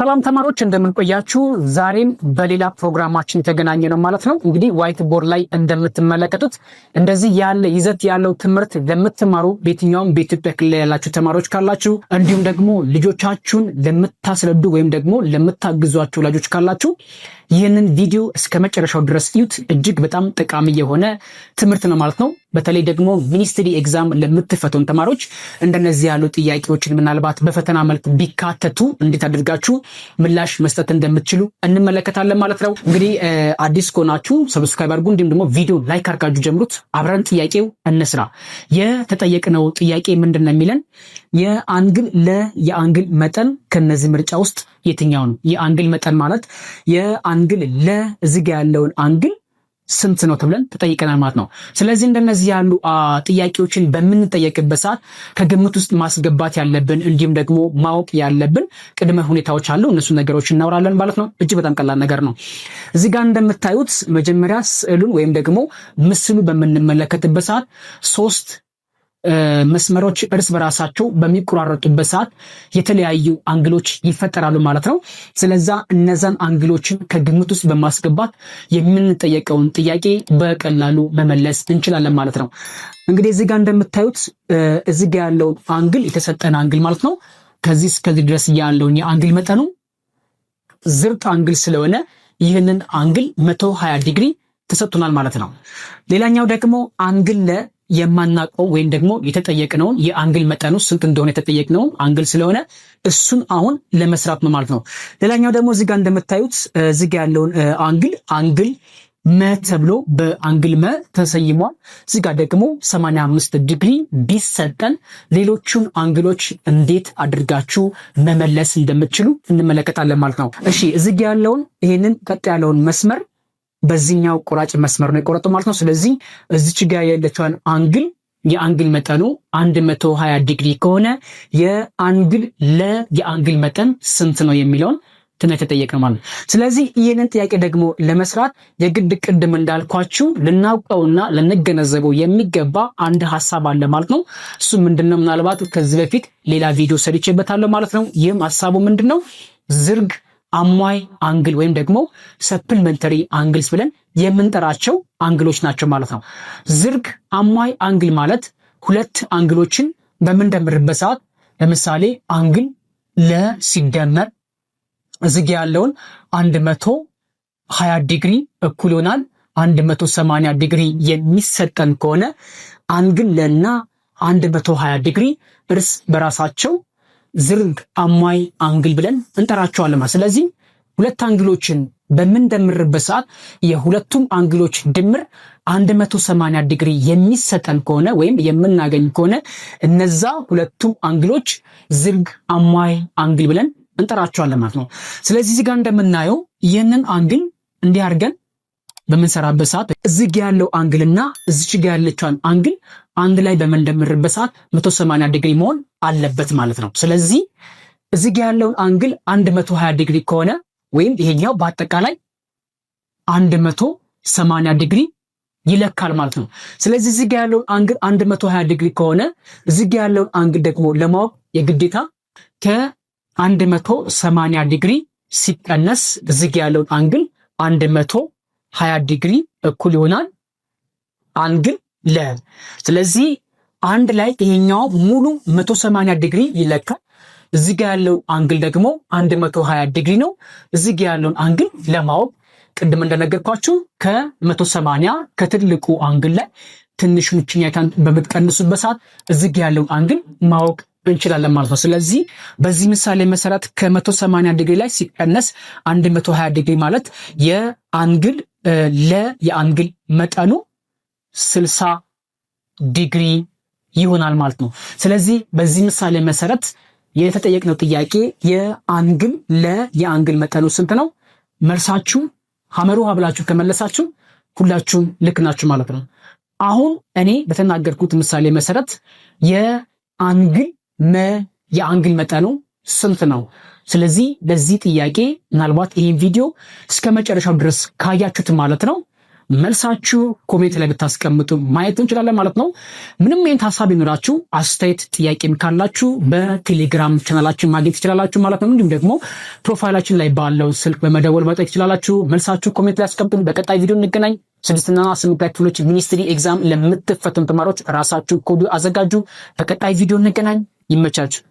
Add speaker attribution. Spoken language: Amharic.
Speaker 1: ሰላም ተማሪዎች እንደምን ቆያችሁ? ዛሬም በሌላ ፕሮግራማችን የተገናኘ ነው ማለት ነው። እንግዲህ ዋይት ቦርድ ላይ እንደምትመለከቱት እንደዚህ ያለ ይዘት ያለው ትምህርት ለምትማሩ በየትኛውም በኢትዮጵያ ክልል ያላችሁ ተማሪዎች ካላችሁ እንዲሁም ደግሞ ልጆቻችሁን ለምታስረዱ ወይም ደግሞ ለምታግዟቸው ወላጆች ካላችሁ ይህንን ቪዲዮ እስከ መጨረሻው ድረስ እዩት። እጅግ በጣም ጠቃሚ የሆነ ትምህርት ነው ማለት ነው። በተለይ ደግሞ ሚኒስትሪ ኤግዛም ለምትፈተኑ ተማሪዎች እንደነዚህ ያሉ ጥያቄዎችን ምናልባት በፈተና መልክ ቢካተቱ እንዴት አድርጋችሁ ምላሽ መስጠት እንደምትችሉ እንመለከታለን ማለት ነው። እንግዲህ አዲስ ከሆናችሁ ሰብስክራይብ አድርጉ፣ እንዲሁም ደግሞ ቪዲዮ ላይክ አድርጋችሁ ጀምሩት። አብረን ጥያቄው እንስራ። የተጠየቅነው ጥያቄ ምንድነው የሚለን የአንግል መጠን ከነዚህ ምርጫ ውስጥ የትኛው ነው? የአንግል መጠን ማለት የአንግል እዚህ ያለውን አንግል ስንት ነው ተብለን ተጠይቀናል ማለት ነው። ስለዚህ እንደነዚህ ያሉ ጥያቄዎችን በምንጠየቅበት ሰዓት ከግምት ውስጥ ማስገባት ያለብን እንዲሁም ደግሞ ማወቅ ያለብን ቅድመ ሁኔታዎች አሉ። እነሱ ነገሮች እናወራለን ማለት ነው። እጅግ በጣም ቀላል ነገር ነው። እዚህ ጋር እንደምታዩት መጀመሪያ ስዕሉን ወይም ደግሞ ምስሉ በምንመለከትበት ሰዓት ሶስት መስመሮች እርስ በራሳቸው በሚቆራረጡበት ሰዓት የተለያዩ አንግሎች ይፈጠራሉ ማለት ነው። ስለዛ እነዛን አንግሎችን ከግምት ውስጥ በማስገባት የምንጠየቀውን ጥያቄ በቀላሉ መመለስ እንችላለን ማለት ነው። እንግዲህ እዚህ ጋር እንደምታዩት እዚህ ጋር ያለው አንግል የተሰጠን አንግል ማለት ነው። ከዚህ እስከዚህ ድረስ ያለውን የአንግል መጠኑ ዝርጥ አንግል ስለሆነ ይህንን አንግል 120 ዲግሪ ተሰጥቶናል ማለት ነው። ሌላኛው ደግሞ አንግል የማናውቀው ወይም ደግሞ የተጠየቅነውን የአንግል መጠኑ ስንት እንደሆነ የተጠየቅነውን አንግል ስለሆነ እሱን አሁን ለመስራት ነው ማለት ነው። ሌላኛው ደግሞ እዚህ ጋር እንደምታዩት እዚህ ጋር ያለውን አንግል መ ተብሎ በአንግል መ ተሰይሟል። እዚህ ጋር ደግሞ 85 ዲግሪ ቢሰጠን ሌሎቹን አንግሎች እንዴት አድርጋችሁ መመለስ እንደምትችሉ እንመለከታለን ማለት ነው። እሺ እዚህ ጋር ያለውን ይሄንን ቀጥ ያለውን መስመር በዚህኛው ቆራጭ መስመር ነው የቆረጠው ማለት ነው። ስለዚህ እዚች ጋር ያለችውን አንግል የአንግል መጠኑ 120 ዲግሪ ከሆነ የአንግል መጠን ስንት ነው የሚለውን ተጠየቅን ማለት ነው። ስለዚህ ይህንን ጥያቄ ደግሞ ለመስራት የግድ ቅድም እንዳልኳችሁ ልናውቀውና ልንገነዘበው የሚገባ አንድ ሐሳብ አለ ማለት ነው። እሱ ምንድነው? ምናልባት ከዚህ በፊት ሌላ ቪዲዮ ሰርቼበታለሁ ማለት ነው። ይህም ሐሳቡ ምንድነው? ዝርግ አሟይ አንግል ወይም ደግሞ ሰፕሊመንተሪ አንግልስ ብለን የምንጠራቸው አንግሎች ናቸው ማለት ነው። ዝርግ አሟይ አንግል ማለት ሁለት አንግሎችን በምንደምርበት ሰዓት ለምሳሌ አንግል ሲደመር እዚህ ያለውን 120 ዲግሪ እኩል ይሆናል 180 ዲግሪ የሚሰጠን ከሆነ አንግል ለና 120 ዲግሪ እርስ በራሳቸው ዝርግ አሟይ አንግል ብለን እንጠራቸዋለን ማለት። ስለዚህ ሁለት አንግሎችን በምንደምርበት ሰዓት የሁለቱም አንግሎች ድምር 180 ዲግሪ የሚሰጠን ከሆነ ወይም የምናገኝ ከሆነ እነዛ ሁለቱም አንግሎች ዝርግ አሟይ አንግል ብለን እንጠራቸዋለን ማለት ነው። ስለዚህ እዚህ ጋር እንደምናየው ይህንን አንግል እንዲህ አድርገን በምንሰራበት ሰዓት እዚህ ጋር ያለው አንግልና እዚች ጋር ያለችውን አንግል አንድ ላይ በመንደምርበት ሰዓት 180 ዲግሪ መሆን አለበት ማለት ነው። ስለዚህ እዚህ ጋር ያለውን አንግል 120 ዲግሪ ከሆነ ወይም ይሄኛው በአጠቃላይ 180 ዲግሪ ይለካል ማለት ነው። ስለዚህ እዚህ ጋር ያለውን አንግል 120 ዲግሪ ከሆነ እዚህ ጋር ያለውን አንግል ደግሞ ለማወቅ የግዴታ ከ180 ዲግሪ ሲቀነስ እዚህ ጋር ያለውን አንግል 120 ዲግሪ እኩል ይሆናል አንግል ስለዚህ አንድ ላይ ይሄኛው ሙሉ 180 ዲግሪ ይለካል። እዚህ ጋር ያለው አንግል ደግሞ 120 ዲግሪ ነው። እዚህ ጋር ያለውን አንግል ለማወቅ ቅድም እንደነገርኳችሁ ከ180 ከትልቁ አንግል ላይ ትንሽ ሙችኛታን በመጥቀንሱበት ሰዓት እዚህ ጋር ያለውን አንግል ማወቅ እንችላለን ማለት ነው። ስለዚህ በዚህ ምሳሌ መሰረት ከ180 ዲግሪ ላይ ሲቀነስ 120 ዲግሪ ማለት የአንግል የአንግል መጠኑ 60 ዲግሪ ይሆናል ማለት ነው። ስለዚህ በዚህ ምሳሌ መሰረት የተጠየቅነው ጥያቄ የአንግል መጠኑ ስንት ነው? መልሳችሁ ሐመሩ ብላችሁ ከመለሳችሁ ሁላችሁም ልክ ናችሁ ማለት ነው። አሁን እኔ በተናገርኩት ምሳሌ መሰረት የአንግል መጠኑ ስንት ነው? ስለዚህ ለዚህ ጥያቄ ምናልባት ይህን ቪዲዮ እስከ መጨረሻው ድረስ ካያችሁት ማለት ነው መልሳችሁ ኮሜንት ላይ ብታስቀምጡ ማየት እንችላለን ማለት ነው። ምንም አይነት ሀሳብ ይኖራችሁ አስተያየት፣ ጥያቄም ካላችሁ በቴሌግራም ቻናላችን ማግኘት ትችላላችሁ ማለት ነው። እንዲሁም ደግሞ ፕሮፋይላችን ላይ ባለው ስልክ በመደወል መጠየቅ ትችላላችሁ። መልሳችሁ ኮሜንት ላይ አስቀምጡ። በቀጣይ ቪዲዮ እንገናኝ። 6ና 8 ክፍሎች ሚኒስትሪ ኤግዛም ለምትፈተኑ ተማሪዎች ራሳችሁ ኮድ አዘጋጁ። በቀጣይ ቪዲዮ እንገናኝ። ይመቻችሁ።